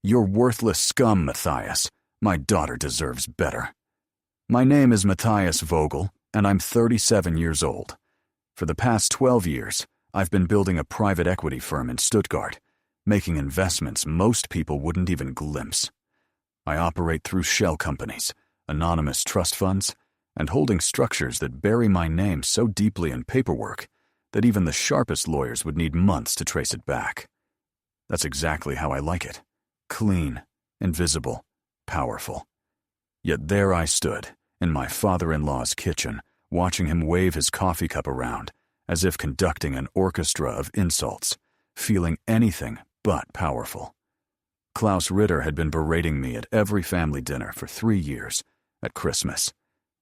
"You're worthless scum, Matthias. My daughter deserves better." "My name is Matthias Vogel, and I'm 37 years old. For the past 12 years, I've been building a private equity firm in Stuttgart, making investments most people wouldn't even glimpse. I operate through shell companies, anonymous trust funds, and holding structures that bury my name so deeply in paperwork that even the sharpest lawyers would need months to trace it back. That's exactly how I like it. Clean, invisible, powerful. Yet there I stood, in my father-in-law's kitchen, watching him wave his coffee cup around, as if conducting an orchestra of insults, feeling anything but powerful. Klaus Ritter had been berating me at every family dinner for 3 years, at Christmas,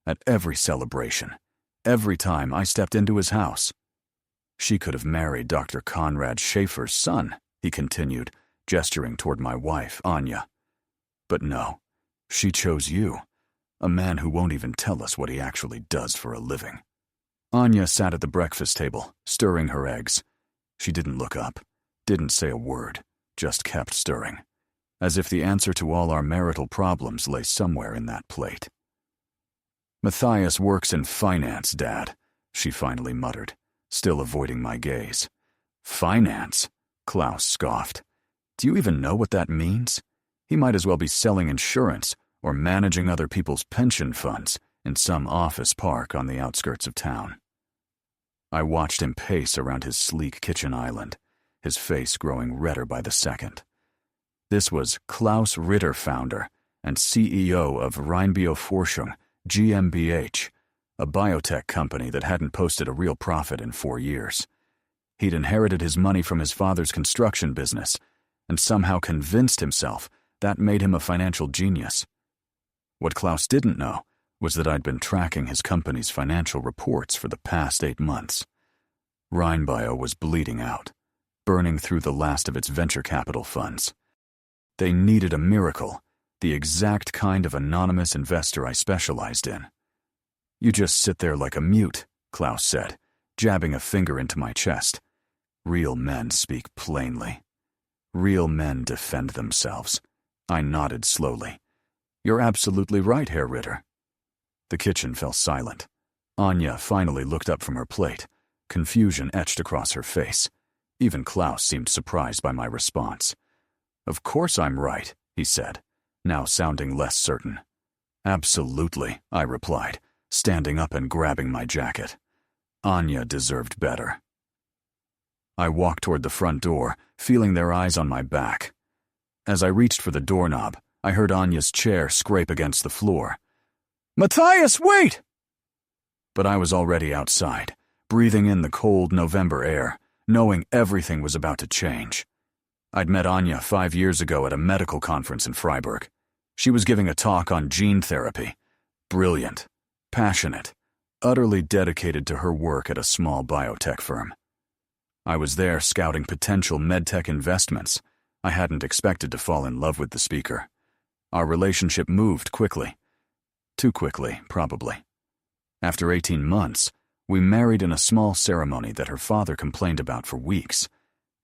at every celebration, every time I stepped into his house. "She could have married Dr. Conrad Schaefer's son," he continued, gesturing toward my wife, Anya. "But no, she chose you, a man who won't even tell us what he actually does for a living." Anya sat at the breakfast table, stirring her eggs. She didn't look up, didn't say a word, just kept stirring, as if the answer to all our marital problems lay somewhere in that plate. "Matthias works in finance, Dad," she finally muttered, still avoiding my gaze. "Finance?" Klaus scoffed. "Do you even know what that means? He might as well be selling insurance or managing other people's pension funds in some office park on the outskirts of town." I watched him pace around his sleek kitchen island, his face growing redder by the second. This was Klaus Ritter, founder and CEO of Rheinbioforschung GmbH, a biotech company that hadn't posted a real profit in 4 years. He'd inherited his money from his father's construction business and somehow convinced himself that made him a financial genius. What Klaus didn't know was that I'd been tracking his company's financial reports for the past 8 months. Rheinbio was bleeding out, burning through the last of its venture capital funds. They needed a miracle, the exact kind of anonymous investor I specialized in. "You just sit there like a mute," Klaus said, jabbing a finger into my chest. "Real men speak plainly. Real men defend themselves." I nodded slowly. "You're absolutely right, Herr Ritter." The kitchen fell silent. Anya finally looked up from her plate, confusion etched across her face. Even Klaus seemed surprised by my response. "Of course I'm right," he said, now sounding less certain. "Absolutely," I replied, standing up and grabbing my jacket. Anya deserved better. I walked toward the front door, feeling their eyes on my back. As I reached for the doorknob, I heard Anya's chair scrape against the floor. "Matthias, wait!" But I was already outside, breathing in the cold November air, knowing everything was about to change. I'd met Anya 5 years ago at a medical conference in Freiburg. She was giving a talk on gene therapy. Brilliant, passionate, utterly dedicated to her work at a small biotech firm. I was there scouting potential medtech investments. I hadn't expected to fall in love with the speaker. Our relationship moved quickly. Too quickly, probably. After 18 months, we married in a small ceremony that her father complained about for weeks.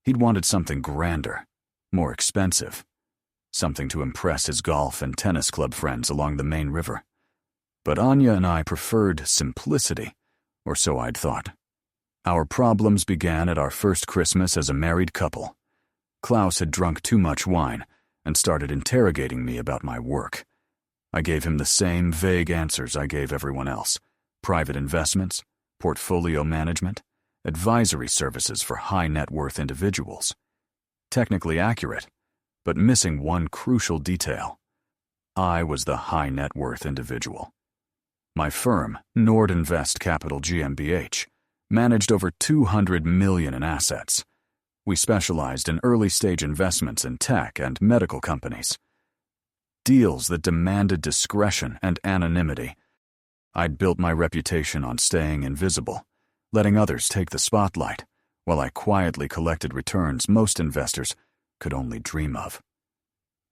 He'd wanted something grander, more expensive, something to impress his golf and tennis club friends along the main river. But Anya and I preferred simplicity, or so I'd thought. Our problems began at our first Christmas as a married couple. Klaus had drunk too much wine and started interrogating me about my work. I gave him the same vague answers I gave everyone else: private investments, portfolio management, advisory services for high-net-worth individuals. Technically accurate, but missing one crucial detail. I was the high-net-worth individual. My firm, Nordinvest Capital GmbH, managed over $200 million in assets. We specialized in early-stage investments in tech and medical companies. Deals that demanded discretion and anonymity. I'd built my reputation on staying invisible, letting others take the spotlight, while I quietly collected returns most investors could only dream of.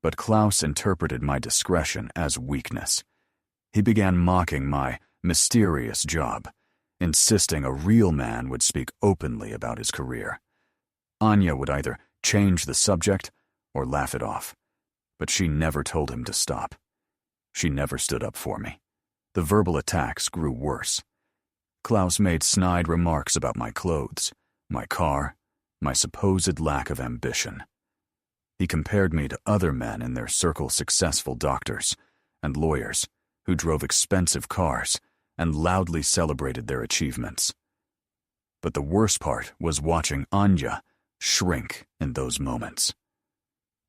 But Klaus interpreted my discretion as weakness. He began mocking my mysterious job, insisting a real man would speak openly about his career. Anya would either change the subject or laugh it off. but she never told him to stop. She never stood up for me. The verbal attacks grew worse. Klaus made snide remarks about my clothes, my car, my supposed lack of ambition. He compared me to other men in their circle, successful doctors and lawyers who drove expensive cars and loudly celebrated their achievements. But the worst part was watching Anya shrink in those moments.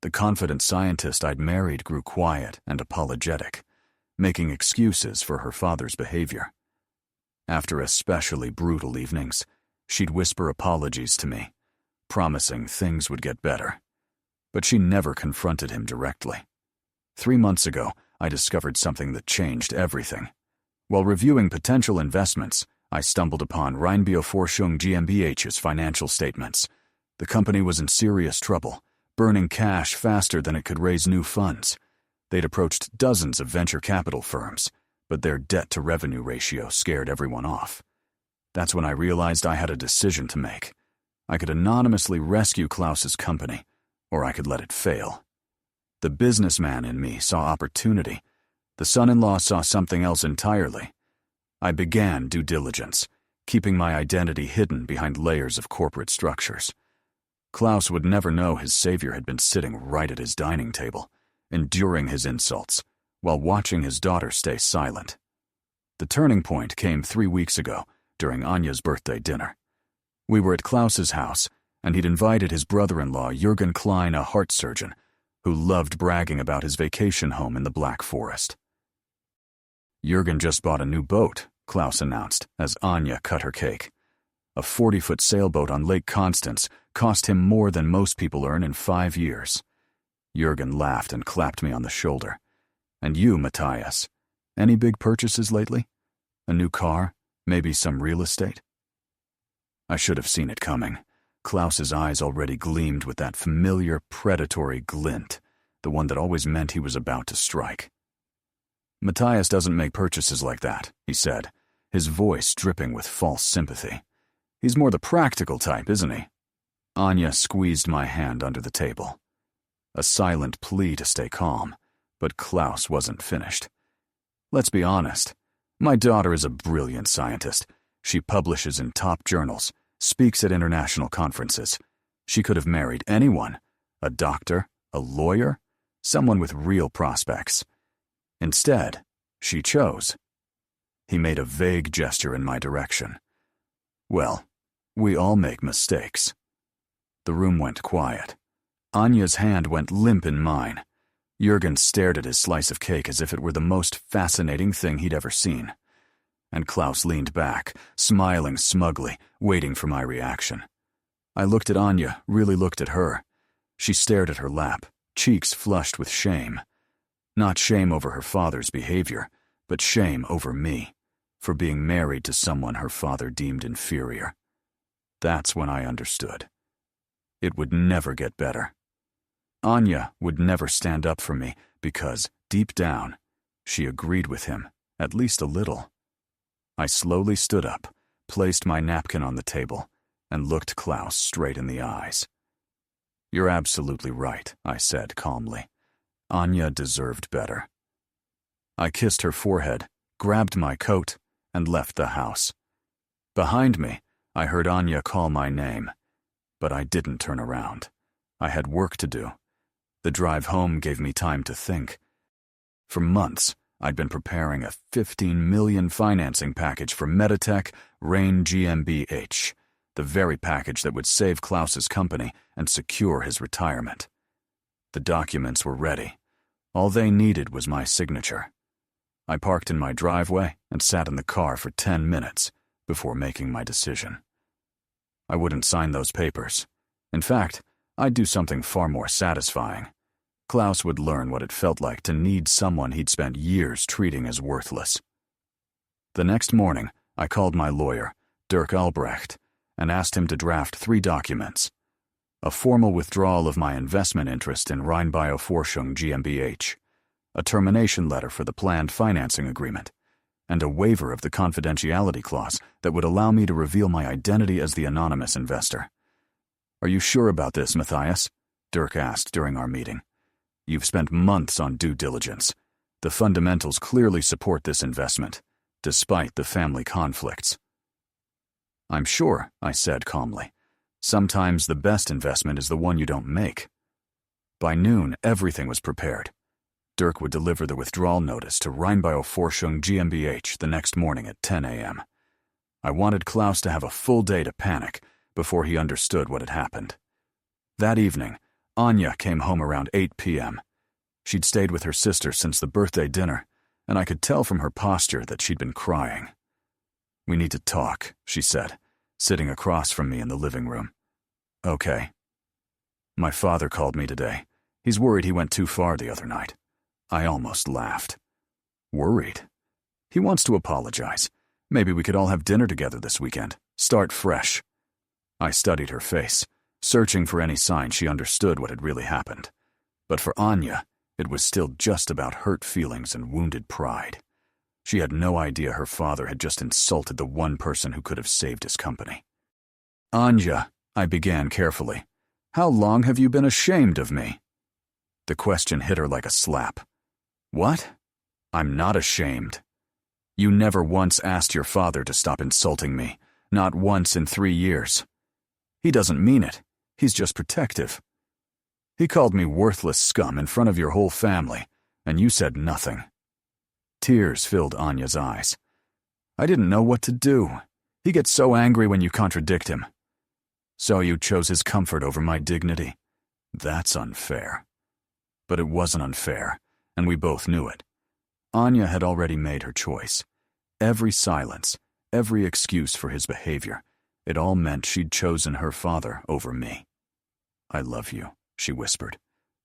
The confident scientist I'd married grew quiet and apologetic, making excuses for her father's behavior. After especially brutal evenings, she'd whisper apologies to me, promising things would get better. But she never confronted him directly. 3 months ago, I discovered something that changed everything. While reviewing potential investments, I stumbled upon Rheinbioforschung GmbH's financial statements. The company was in serious trouble, burning cash faster than it could raise new funds. They'd approached dozens of venture capital firms, but their debt-to-revenue ratio scared everyone off. That's when I realized I had a decision to make. I could anonymously rescue Klaus's company, or I could let it fail. The businessman in me saw opportunity. The son-in-law saw something else entirely. I began due diligence, keeping my identity hidden behind layers of corporate structures. Klaus would never know his savior had been sitting right at his dining table, enduring his insults, while watching his daughter stay silent. The turning point came 3 weeks ago, during Anya's birthday dinner. We were at Klaus's house, and he'd invited his brother-in-law, Jürgen Klein, a heart surgeon, who loved bragging about his vacation home in the Black Forest. Jürgen just bought a new boat, Klaus announced as Anya cut her cake. A 40-foot sailboat on Lake Constance cost him more than most people earn in 5 years. Jürgen laughed and clapped me on the shoulder. And you, Matthias, any big purchases lately? A new car? Maybe some real estate? I should have seen it coming. Klaus's eyes already gleamed with that familiar predatory glint, the one that always meant he was about to strike. Matthias doesn't make purchases like that, he said, his voice dripping with false sympathy. He's more the practical type, isn't he? Anya squeezed my hand under the table. A silent plea to stay calm, but Klaus wasn't finished. Let's be honest. My daughter is a brilliant scientist. She publishes in top journals, speaks at international conferences. She could have married anyone, a doctor, a lawyer, someone with real prospects. Instead, she chose. He made a vague gesture in my direction. Well, we all make mistakes. The room went quiet. Anya's hand went limp in mine. Jürgen stared at his slice of cake as if it were the most fascinating thing he'd ever seen. And Klaus leaned back, smiling smugly, waiting for my reaction. I looked at Anya, really looked at her. She stared at her lap, cheeks flushed with shame. Not shame over her father's behavior, but shame over me, for being married to someone her father deemed inferior. That's when I understood. It would never get better. Anya would never stand up for me because, deep down, she agreed with him, at least a little. I slowly stood up, placed my napkin on the table, and looked Klaus straight in the eyes. You're absolutely right, I said calmly. Anya deserved better. I kissed her forehead, grabbed my coat, and left the house. Behind me, I heard Anya call my name, but I didn't turn around. I had work to do. The drive home gave me time to think. For months, I'd been preparing a $15 million financing package for Meditech Rain GmbH, the very package that would save Klaus's company and secure his retirement. The documents were ready. All they needed was my signature. I parked in my driveway and sat in the car for 10 minutes before making my decision. I wouldn't sign those papers. In fact, I'd do something far more satisfying. Klaus would learn what it felt like to need someone he'd spent years treating as worthless. The next morning, I called my lawyer, Dirk Albrecht, and asked him to draft 3 documents: a formal withdrawal of my investment interest in Rheinbioforschung GmbH, a termination letter for the planned financing agreement, and a waiver of the confidentiality clause that would allow me to reveal my identity as the anonymous investor. Are you sure about this, Matthias? Dirk asked during our meeting. You've spent months on due diligence. The fundamentals clearly support this investment, despite the family conflicts. I'm sure, I said calmly. Sometimes the best investment is the one you don't make. By noon, everything was prepared. Dirk would deliver the withdrawal notice to Rheinbioforschung GmbH the next morning at 10 a.m. I wanted Klaus to have a full day to panic before he understood what had happened. That evening, Anya came home around 8 p.m. She'd stayed with her sister since the birthday dinner, and I could tell from her posture that she'd been crying. "We need to talk," she said, sitting across from me in the living room. "Okay." "My father called me today. He's worried he went too far the other night." I almost laughed. "Worried?" "He wants to apologize. Maybe we could all have dinner together this weekend. Start fresh." I studied her face, searching for any sign she understood what had really happened. But for Anya, it was still just about hurt feelings and wounded pride. She had no idea her father had just insulted the one person who could have saved his company. "Anya," I began carefully, "how long have you been ashamed of me?" The question hit her like a slap. "What? I'm not ashamed. You never once asked your father to stop insulting me, not once in 3 years. He doesn't mean it. He's just protective. He called me worthless scum in front of your whole family, and you said nothing." Tears filled Anya's eyes. "I didn't know what to do. He gets so angry when you contradict him." "So you chose his comfort over my dignity? That's unfair." But it wasn't unfair, and we both knew it. Anya had already made her choice. Every silence, every excuse for his behavior, it all meant she'd chosen her father over me. "I love you," she whispered,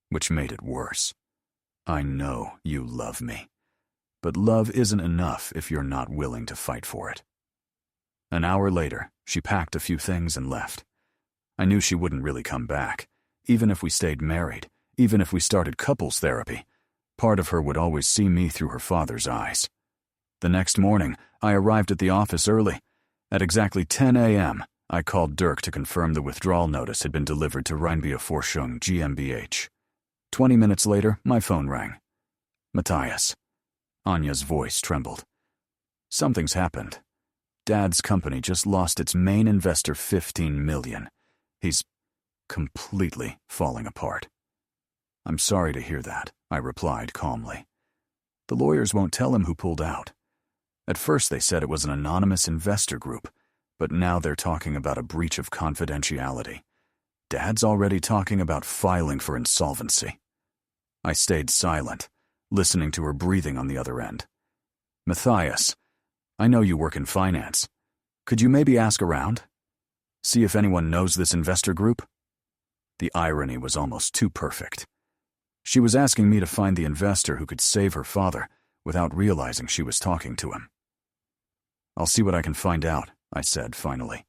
which made it worse. "I know you love me. But love isn't enough if you're not willing to fight for it." An hour later, she packed a few things and left. I knew she wouldn't really come back, even if we stayed married, even if we started couples therapy. Part of her would always see me through her father's eyes. The next morning, I arrived at the office early. At exactly 10 a.m., I called Dirk to confirm the withdrawal notice had been delivered to Rheinbioforschung GmbH. 20 minutes later, my phone rang. "Matthias." Anya's voice trembled. "Something's happened. Dad's company just lost its main investor $15 million. He's completely falling apart." "I'm sorry to hear that," I replied calmly. "The lawyers won't tell him who pulled out. At first they said it was an anonymous investor group, but now they're talking about a breach of confidentiality. Dad's already talking about filing for insolvency." I stayed silent, listening to her breathing on the other end. "Matthias, I know you work in finance. Could you maybe ask around? See if anyone knows this investor group?" The irony was almost too perfect. She was asking me to find the investor who could save her father without realizing she was talking to him. "I'll see what I can find out," I said finally.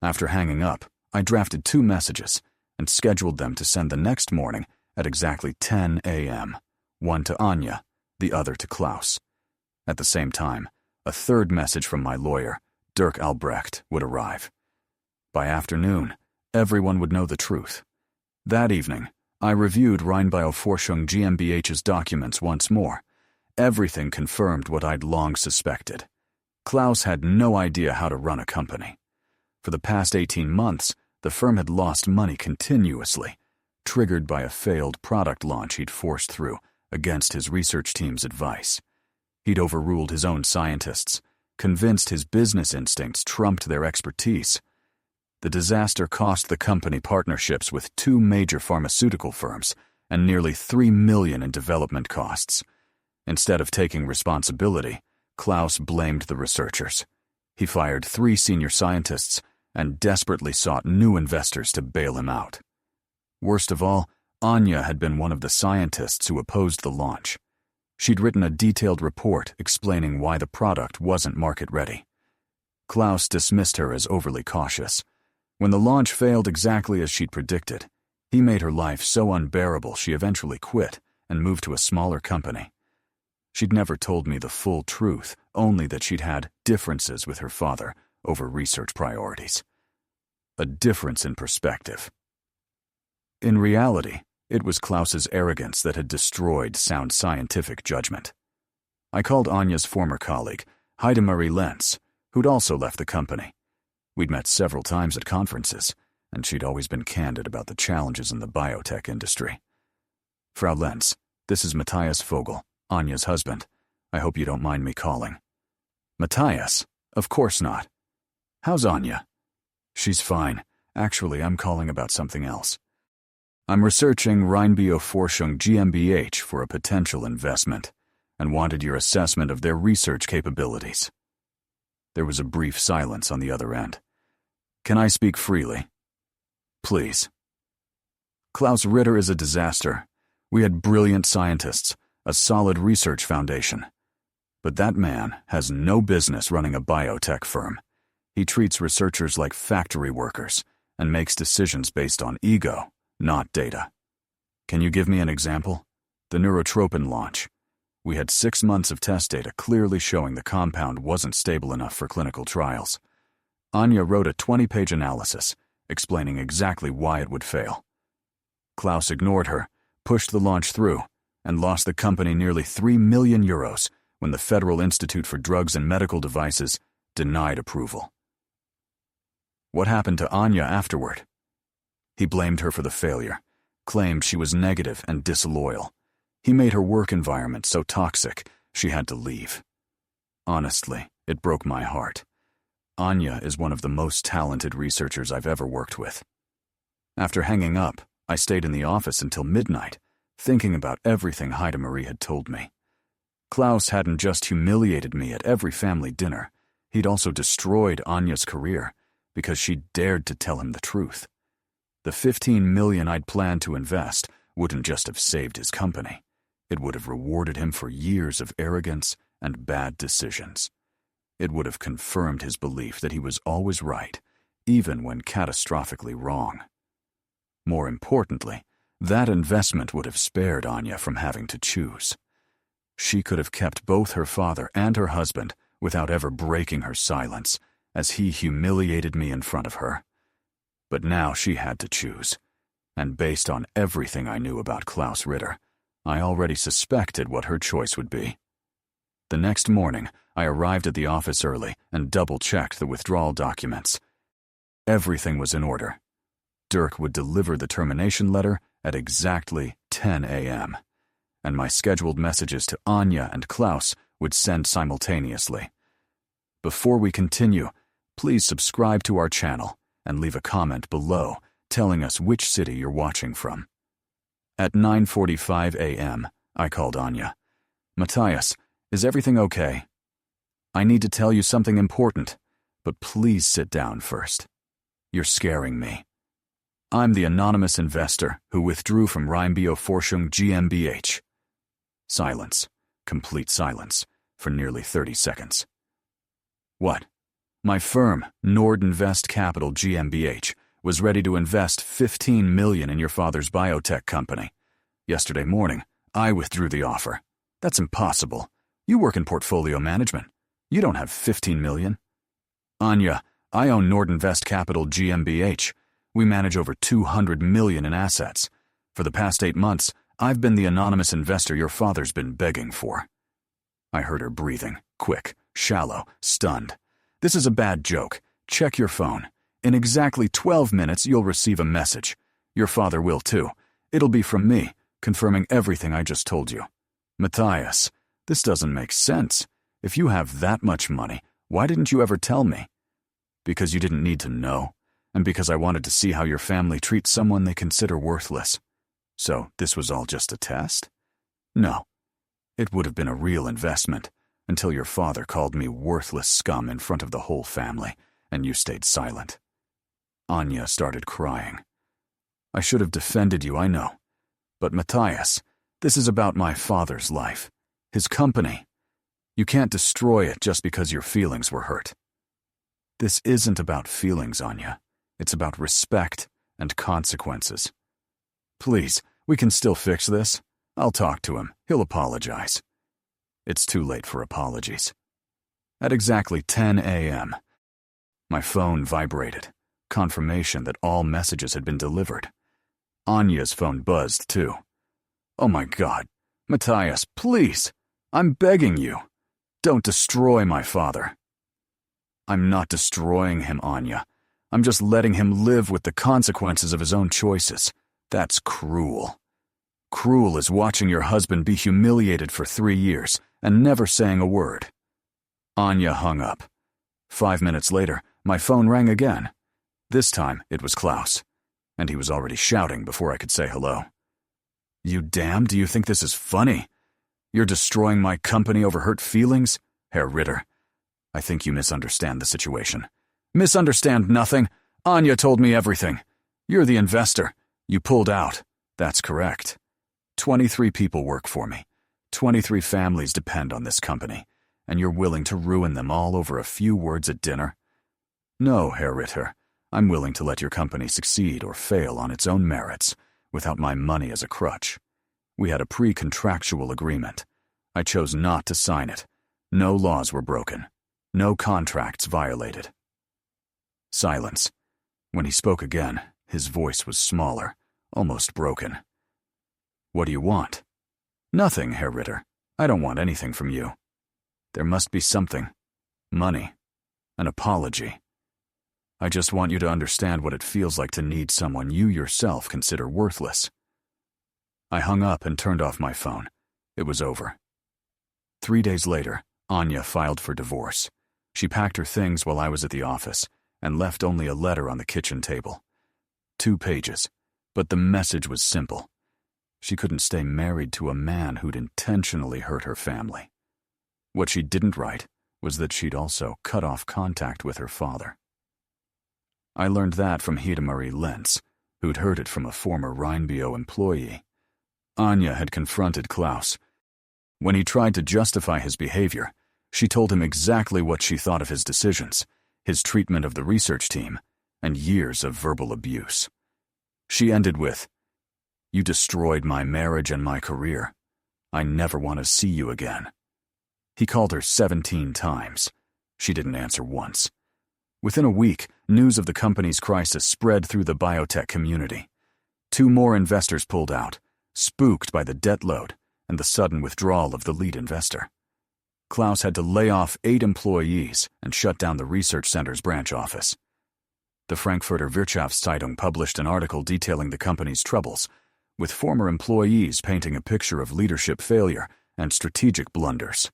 After hanging up, I drafted 2 messages and scheduled them to send the next morning at exactly 10 a.m., one to Anya, the other to Klaus. At the same time, a 3rd message from my lawyer, Dirk Albrecht, would arrive. By afternoon, everyone would know the truth. That evening, I reviewed Rheinbioforschung GmbH's documents once more. Everything confirmed what I'd long suspected. Klaus had no idea how to run a company. For the past 18 months, the firm had lost money continuously, triggered by a failed product launch he'd forced through against his research team's advice. He'd overruled his own scientists, convinced his business instincts trumped their expertise. The disaster cost the company partnerships with 2 major pharmaceutical firms and nearly $3 million in development costs. Instead of taking responsibility, Klaus blamed the researchers. He fired 3 senior scientists and desperately sought new investors to bail him out. Worst of all, Anya had been one of the scientists who opposed the launch. She'd written a detailed report explaining why the product wasn't market-ready. Klaus dismissed her as overly cautious. When the launch failed exactly as she'd predicted, he made her life so unbearable she eventually quit and moved to a smaller company. She'd never told me the full truth, only that she'd had differences with her father over research priorities. A difference in perspective. In reality, It was Klaus's arrogance that had destroyed sound scientific judgment. I called Anya's former colleague, Heidemarie Lenz, who'd also left the company. We'd met several times at conferences, and she'd always been candid about the challenges in the biotech industry. Frau Lenz, this is Matthias Vogel, Anya's husband. I hope you don't mind me calling. Matthias? Of course not. How's Anya? She's fine. Actually, I'm calling about something else. I'm researching Rheinbioforschung GmbH for a potential investment, and wanted your assessment of their research capabilities. There was a brief silence on the other end. Can I speak freely? Please. Klaus Ritter is a disaster. We had brilliant scientists, a solid research foundation. But that man has no business running a biotech firm. He treats researchers like factory workers and makes decisions based on ego, not data. Can you give me an example? The neurotropin launch. We had 6 months of test data clearly showing the compound wasn't stable enough for clinical trials. Anya wrote a 20-page analysis explaining exactly why it would fail. Klaus ignored her, pushed the launch through, and lost the company nearly €3 million when the Federal Institute for Drugs and Medical Devices denied approval. What happened to Anya afterward? He blamed her for the failure, claimed she was negative and disloyal. He made her work environment so toxic she had to leave. Honestly, it broke my heart. Anya is one of the most talented researchers I've ever worked with. After hanging up, I stayed in the office until midnight, thinking about everything Heidemarie had told me. Klaus hadn't just humiliated me at every family dinner, he'd also destroyed Anya's career because she dared to tell him the truth. The $15 million I'd planned to invest wouldn't just have saved his company. It would have rewarded him for years of arrogance and bad decisions. It would have confirmed his belief that he was always right, even when catastrophically wrong. More importantly, that investment would have spared Anya from having to choose. She could have kept both her father and her husband without ever breaking her silence, as he humiliated me in front of her. But now she had to choose, and based on everything I knew about Klaus Ritter, I already suspected what her choice would be. The next morning, I arrived at the office early and double-checked the withdrawal documents. Everything was in order. Dirk would deliver the termination letter at exactly 10 a.m., and my scheduled messages to Anya and Klaus would send simultaneously. Before we continue, please subscribe to our channel and leave a comment below telling us which city you're watching from. At 9:45 a.m., I called Anya. Matthias, is everything okay? I need to tell you something important, but please sit down first. You're scaring me. I'm the anonymous investor who withdrew from Rheinbioforschung GmbH. Silence, complete silence, for nearly 30 seconds. What? My firm, Nordinvest Capital GmbH, was ready to invest $15 million in your father's biotech company. Yesterday morning, I withdrew the offer. That's impossible. You work in portfolio management. You don't have $15 million. Anya, I own Nordinvest Capital GmbH. We manage over $200 million in assets. For the past 8 months, I've been the anonymous investor your father's been begging for. I heard her breathing, quick, shallow, stunned. This is a bad joke. Check your phone. In exactly 12 minutes, you'll receive a message. Your father will too. It'll be from me, confirming everything I just told you. Matthias, this doesn't make sense. If you have that much money, why didn't you ever tell me? Because you didn't need to know, and because I wanted to see how your family treats someone they consider worthless. So this was all just a test? No. It would have been a real investment, until your father called me worthless scum in front of the whole family, and you stayed silent. Anya started crying. I should have defended you, I know. But Matthias, this is about my father's life, his company. You can't destroy it just because your feelings were hurt. This isn't about feelings, Anya. It's about respect and consequences. Please, we can still fix this. I'll talk to him. He'll apologize. It's too late for apologies. At exactly 10 a.m., my phone vibrated, confirmation that all messages had been delivered. Anya's phone buzzed, too. Oh my God. Matthias, please. I'm begging you. Don't destroy my father. I'm not destroying him, Anya. I'm just letting him live with the consequences of his own choices. That's cruel. Cruel as watching your husband be humiliated for 3 years and never saying a word. Anya hung up. 5 minutes later, my phone rang again. This time, it was Klaus, and he was already shouting before I could say hello. You damn, do you think this is funny? You're destroying my company over hurt feelings? Herr Ritter, I think you misunderstand the situation. Misunderstand nothing. Anya told me everything. You're the investor. You pulled out. That's correct. 23 people work for me. 23 families depend on this company, and you're willing to ruin them all over a few words at dinner? No, Herr Ritter. I'm willing to let your company succeed or fail on its own merits, without my money as a crutch. We had a pre-contractual agreement. I chose not to sign it. No laws were broken. No contracts violated. Silence. When he spoke again, his voice was smaller, almost broken. What do you want? Nothing, Herr Ritter. I don't want anything from you. There must be something. Money. An apology. I just want you to understand what it feels like to need someone you yourself consider worthless. I hung up and turned off my phone. It was over. 3 days later, Anya filed for divorce. She packed her things while I was at the office and left only a letter on the kitchen table. 2 pages, but the message was simple. She couldn't stay married to a man who'd intentionally hurt her family. What she didn't write was that she'd also cut off contact with her father. I learned that from Hidemarie Lentz, who'd heard it from a former Rheinbio employee. Anya had confronted Klaus. When he tried to justify his behavior, she told him exactly what she thought of his decisions, his treatment of the research team, and years of verbal abuse. She ended with, "You destroyed my marriage and my career. I never want to see you again." He called her 17 times. She didn't answer once. Within a week, news of the company's crisis spread through the biotech community. 2 more investors pulled out, spooked by the debt load and the sudden withdrawal of the lead investor. Klaus had to lay off 8 employees and shut down the research center's branch office. The Frankfurter Wirtschaftszeitung published an article detailing the company's troubles, with former employees painting a picture of leadership failure and strategic blunders.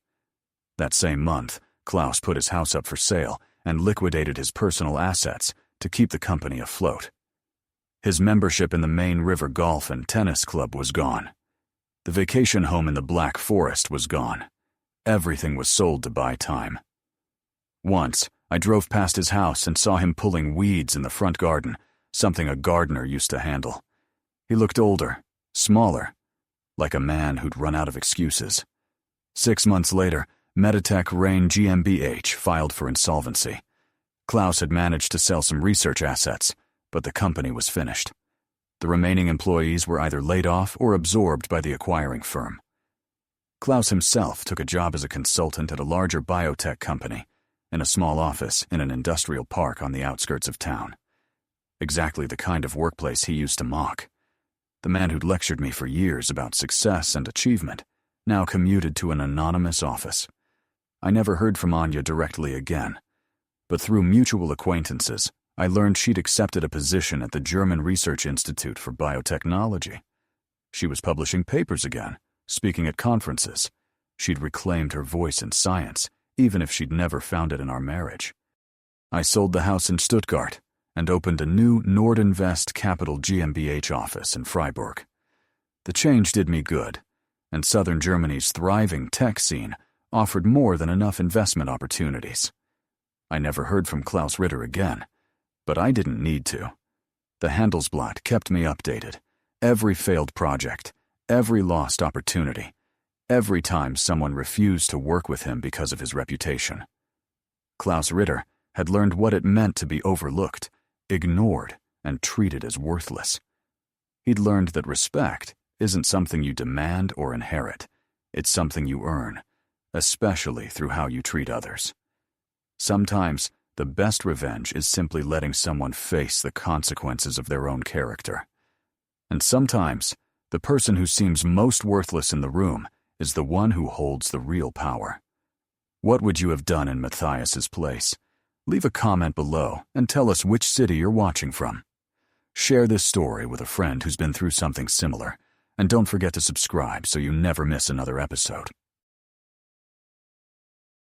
That same month, Klaus put his house up for sale and liquidated his personal assets to keep the company afloat. His membership in the Main River Golf and Tennis Club was gone. The vacation home in the Black Forest was gone. Everything was sold to buy time. Once, I drove past his house and saw him pulling weeds in the front garden, something a gardener used to handle. He looked older, smaller, like a man who'd run out of excuses. 6 months later, Meditech Rain GmbH filed for insolvency. Klaus had managed to sell some research assets, but the company was finished. The remaining employees were either laid off or absorbed by the acquiring firm. Klaus himself took a job as a consultant at a larger biotech company, in a small office in an industrial park on the outskirts of town. Exactly the kind of workplace he used to mock. The man who'd lectured me for years about success and achievement now commuted to an anonymous office. I never heard from Anya directly again, but through mutual acquaintances, I learned she'd accepted a position at the German Research Institute for Biotechnology. She was publishing papers again, speaking at conferences. She'd reclaimed her voice in science, even if she'd never found it in our marriage. I sold the house in Stuttgart and opened a new Nordinvest Capital GmbH office in Freiburg. The change did me good, and southern Germany's thriving tech scene offered more than enough investment opportunities. I never heard from Klaus Ritter again, but I didn't need to. The Handelsblatt kept me updated. Every failed project, every lost opportunity, every time someone refused to work with him because of his reputation. Klaus Ritter had learned what it meant to be overlooked, ignored, and treated as worthless. He'd learned that respect isn't something you demand or inherit. It's something you earn, especially through how you treat others. Sometimes, the best revenge is simply letting someone face the consequences of their own character. And sometimes, the person who seems most worthless in the room is the one who holds the real power. What would you have done in Matthias's place? Leave a comment below and tell us which city you're watching from. Share this story with a friend who's been through something similar, and don't forget to subscribe so you never miss another episode.